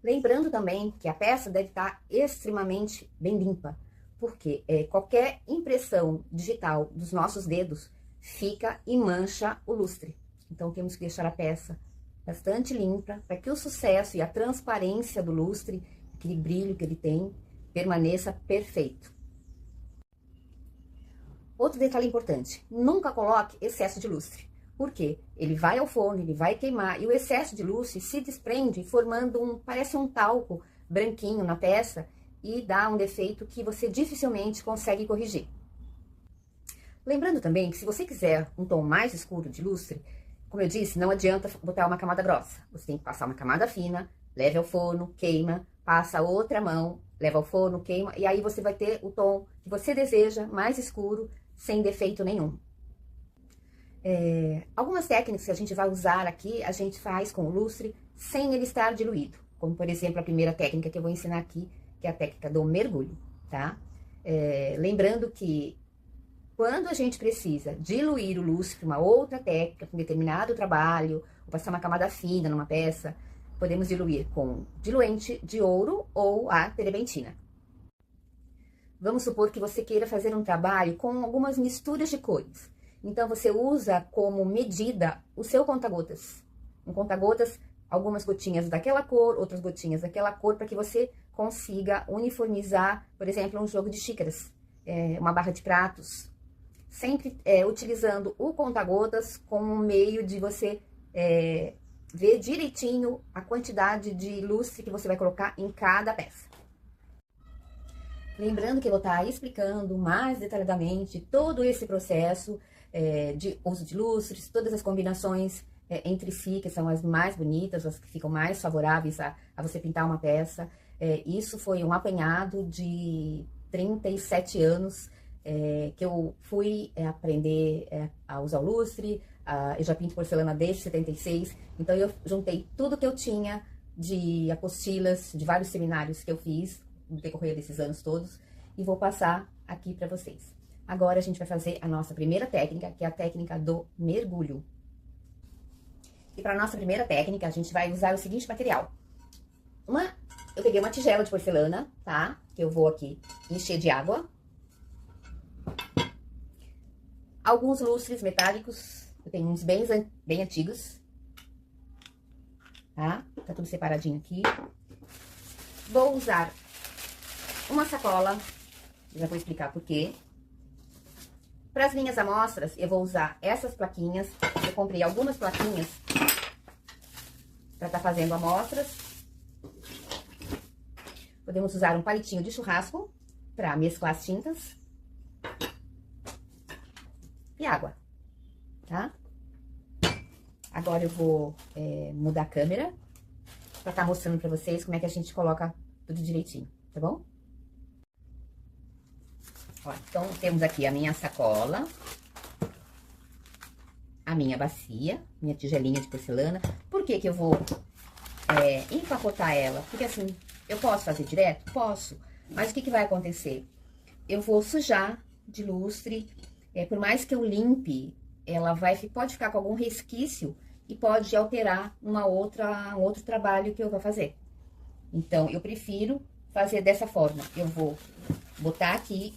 Lembrando também que a peça deve estar extremamente bem limpa, porque qualquer impressão digital dos nossos dedos fica e mancha o lustre. Então, temos que deixar a peça bastante limpa, para que o sucesso e a transparência do lustre, aquele brilho que ele tem, permaneça perfeito. Outro detalhe importante, nunca coloque excesso de lustre. Por quê? Ele vai ao forno, ele vai queimar, e o excesso de lustre se desprende, formando parece um talco branquinho na peça, e dá um defeito que você dificilmente consegue corrigir. Lembrando também que se você quiser um tom mais escuro de lustre, como eu disse, não adianta botar uma camada grossa. Você tem que passar uma camada fina, leve ao forno, queima, passa outra mão, leva ao forno, queima, e aí você vai ter o tom que você deseja, mais escuro, sem defeito nenhum. Algumas técnicas que a gente vai usar aqui, a gente faz com o lustre sem ele estar diluído. Como, por exemplo, a primeira técnica que eu vou ensinar aqui, que é a técnica do mergulho, tá? Lembrando que quando a gente precisa diluir o lustre, uma outra técnica, para um determinado trabalho, ou passar uma camada fina numa peça, podemos diluir com diluente de ouro ou a terebentina. Vamos supor que você queira fazer um trabalho com algumas misturas de cores. Então, você usa como medida o seu conta-gotas. Um conta-gotas, algumas gotinhas daquela cor, outras gotinhas daquela cor, para que você consiga uniformizar, por exemplo, um jogo de xícaras, uma barra de pratos. Sempre utilizando o conta-gotas como um meio de você ver direitinho a quantidade de lustre que você vai colocar em cada peça. Lembrando que eu vou estar explicando mais detalhadamente todo esse processo de uso de lustres, todas as combinações entre si, que são as mais bonitas, as que ficam mais favoráveis a você pintar uma peça. Isso foi um apanhado de 37 anos que eu fui aprender a usar o lustre. Eu já pinto porcelana desde 76, então eu juntei tudo que eu tinha de apostilas, de vários seminários que eu fiz no decorrer desses anos todos, e vou passar aqui para vocês. Agora a gente vai fazer a nossa primeira técnica, que é a técnica do mergulho. E para nossa primeira técnica, a gente vai usar o seguinte material. Eu peguei uma tigela de porcelana, tá? Que eu vou aqui encher de água. Alguns lustres metálicos, eu tenho uns bem antigos, tá? Tá tudo separadinho aqui. Vou usar uma sacola, já vou explicar por quê. Para as minhas amostras, eu vou usar essas plaquinhas. Eu comprei algumas plaquinhas para estar fazendo amostras. Podemos usar um palitinho de churrasco para mesclar as tintas. E água, tá? Agora eu vou mudar a câmera para estar mostrando para vocês como é que a gente coloca tudo direitinho, tá bom? Ó, então, temos aqui a minha sacola, a minha bacia, minha tigelinha de porcelana. Por que que eu vou empacotar ela? Porque assim, eu posso fazer direto? Posso. Mas o que que vai acontecer? Eu vou sujar de lustre, por mais que eu limpe, ela pode ficar com algum resquício e pode alterar um outro trabalho que eu vou fazer. Então, eu prefiro fazer dessa forma. Eu vou botar aqui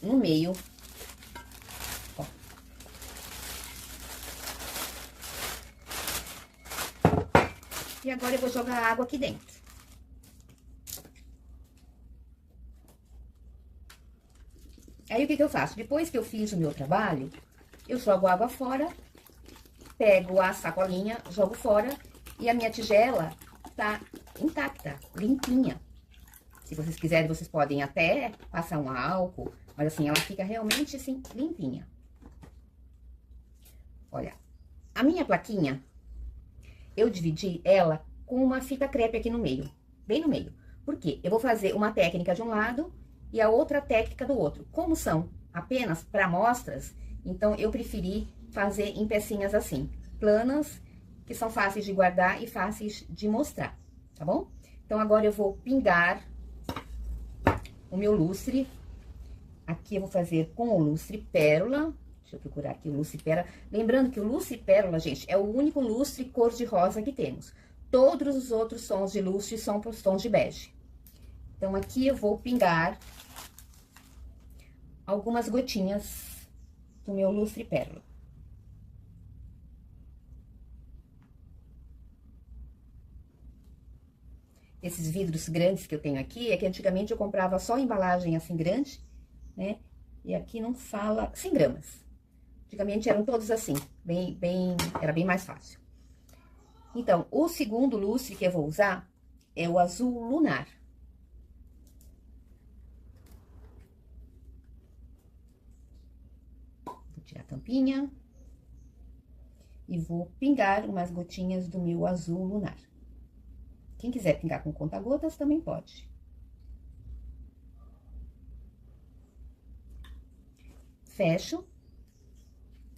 no meio, ó. E agora eu vou jogar água aqui dentro. Aí, o que que eu faço? Depois que eu fiz o meu trabalho, eu jogo água fora, pego a sacolinha, jogo fora, e a minha tigela tá intacta, limpinha. Se vocês quiserem, vocês podem até passar um álcool, mas assim, ela fica realmente assim, limpinha. Olha, a minha plaquinha, eu dividi ela com uma fita crepe aqui no meio, bem no meio. Por quê? Eu vou fazer uma técnica de um lado e a outra técnica do outro. Como são apenas para amostras, então eu preferi fazer em pecinhas assim, planas, que são fáceis de guardar e fáceis de mostrar, tá bom? Então, agora eu vou pingar o meu lustre. Aqui eu vou fazer com o lustre pérola. Deixa eu procurar aqui o lustre pérola. Lembrando que o lustre pérola, gente, é o único lustre cor-de-rosa que temos. todos os outros tons de lustre são para os tons de bege. Então, aqui eu vou pingar algumas gotinhas do meu lustre pérola. Esses vidros grandes que eu tenho aqui, é que antigamente eu comprava só embalagem assim grande, né? E aqui não fala 100 gramas. Antigamente eram todos assim, era bem mais fácil. Então, o segundo lustre que eu vou usar é o azul lunar. Vou tirar a tampinha. E vou pingar umas gotinhas do meu azul lunar. Quem quiser pingar com conta-gotas também pode. Fecho.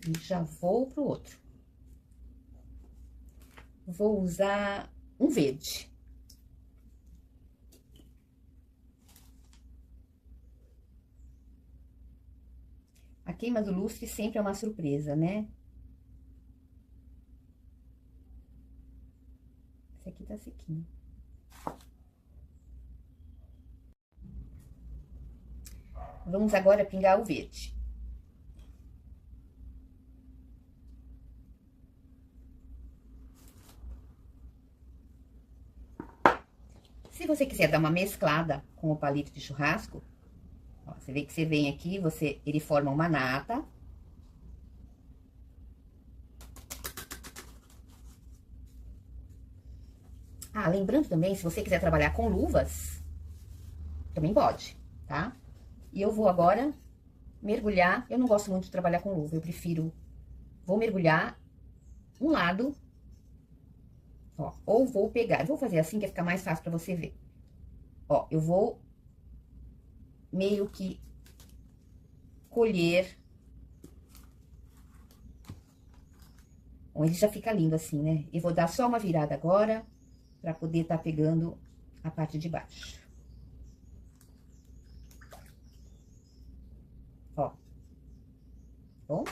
E já vou pro outro. Vou usar um verde. A queima do lustre sempre é uma surpresa, né? Esse aqui tá sequinho. Vamos agora pingar o verde. Se você quiser dar uma mesclada com o palito de churrasco, ó, você vê que você vem aqui, ele forma uma nata. Ah, lembrando também, se você quiser trabalhar com luvas, também pode, tá? E eu vou agora mergulhar, eu não gosto muito de trabalhar com luva, vou mergulhar um lado, ó, ou vou pegar, vou fazer assim que fica mais fácil pra você ver. Ó, eu vou meio que colher. Bom, ele já fica lindo assim, né? Eu vou dar só uma virada agora, pra poder tá pegando a parte de baixo. Ó. Bom.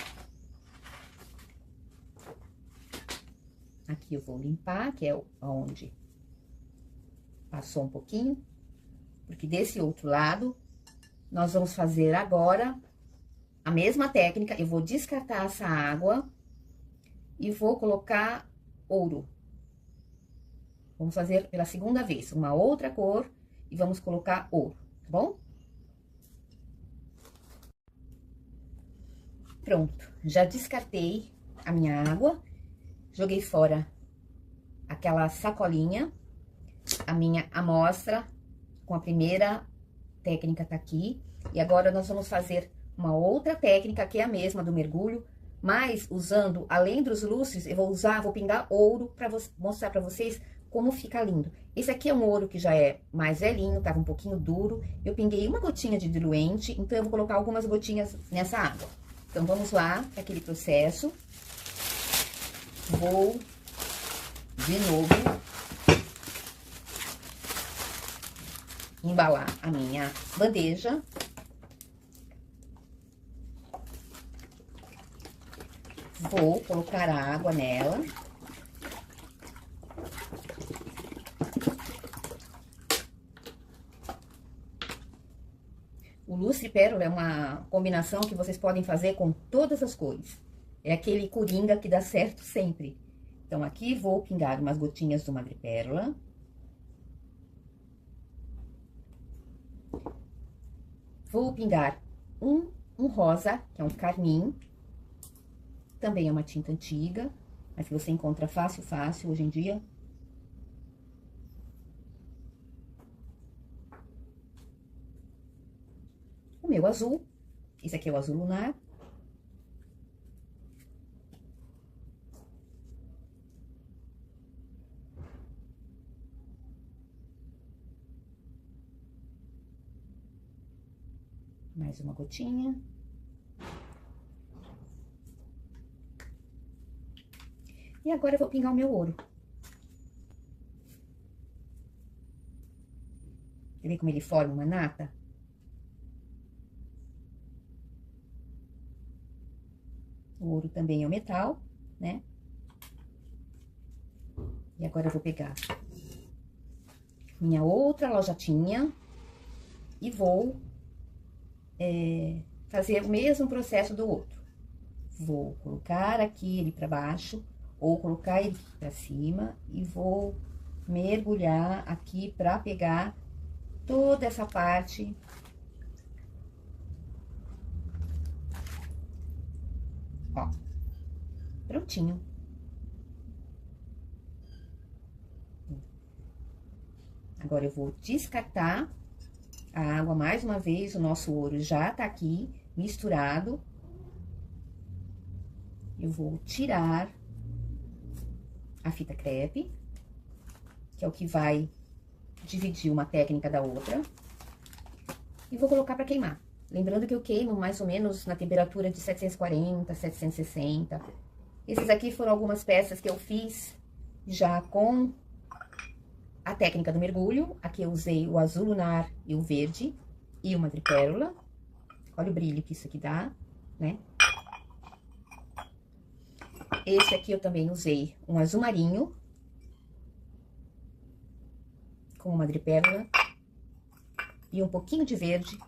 Aqui eu vou limpar, que é onde passou um pouquinho. Porque desse outro lado, nós vamos fazer agora a mesma técnica. Eu vou descartar essa água e vou colocar ouro. Vamos fazer pela segunda vez, uma outra cor e vamos colocar ouro, tá bom? Pronto, já descartei a minha água, joguei fora aquela sacolinha, a minha amostra com a primeira técnica tá aqui. E agora nós vamos fazer uma outra técnica, que é a mesma do mergulho, mas usando, além dos lustres, vou pingar ouro para mostrar para vocês como fica lindo. Esse aqui é um ouro que já é mais velhinho, tava um pouquinho duro. Eu pinguei uma gotinha de diluente, então eu vou colocar algumas gotinhas nessa água. Então, vamos lá, para aquele processo. Vou, de novo, embalar a minha bandeja. Vou colocar a água nela. O lustre pérola é uma combinação que vocês podem fazer com todas as cores. É aquele coringa que dá certo sempre. Então, aqui vou pingar umas gotinhas do madrepérola. Vou pingar um rosa, que é um carmim. Também é uma tinta antiga, mas que você encontra fácil hoje em dia. O meu azul, esse aqui é o azul lunar. Mais uma gotinha. E agora eu vou pingar o meu ouro. Você vê como ele forma uma nata? O ouro também é um metal, né? E agora eu vou pegar minha outra lojatinha e vou fazer o mesmo processo do outro. Vou colocar aqui ele para baixo, ou colocar ele para cima, e vou mergulhar aqui para pegar toda essa parte. Ó, prontinho. Agora, eu vou descartar a água mais uma vez. O nosso ouro já tá aqui misturado. Eu vou tirar a fita crepe, que é o que vai dividir uma técnica da outra. E vou colocar para queimar. Lembrando que eu queimo mais ou menos na temperatura de 740, 760. Esses aqui foram algumas peças que eu fiz já com a técnica do mergulho. Aqui eu usei o azul lunar e o verde e uma madrepérola. Olha o brilho que isso aqui dá, né? Esse aqui eu também usei um azul marinho com uma madrepérola e um pouquinho de verde.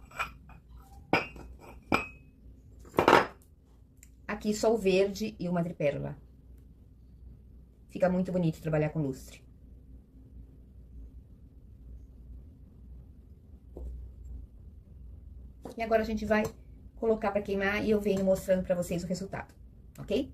Aqui só o verde e o madrepérola. Fica muito bonito trabalhar com lustre. E agora a gente vai colocar para queimar e eu venho mostrando para vocês o resultado, ok?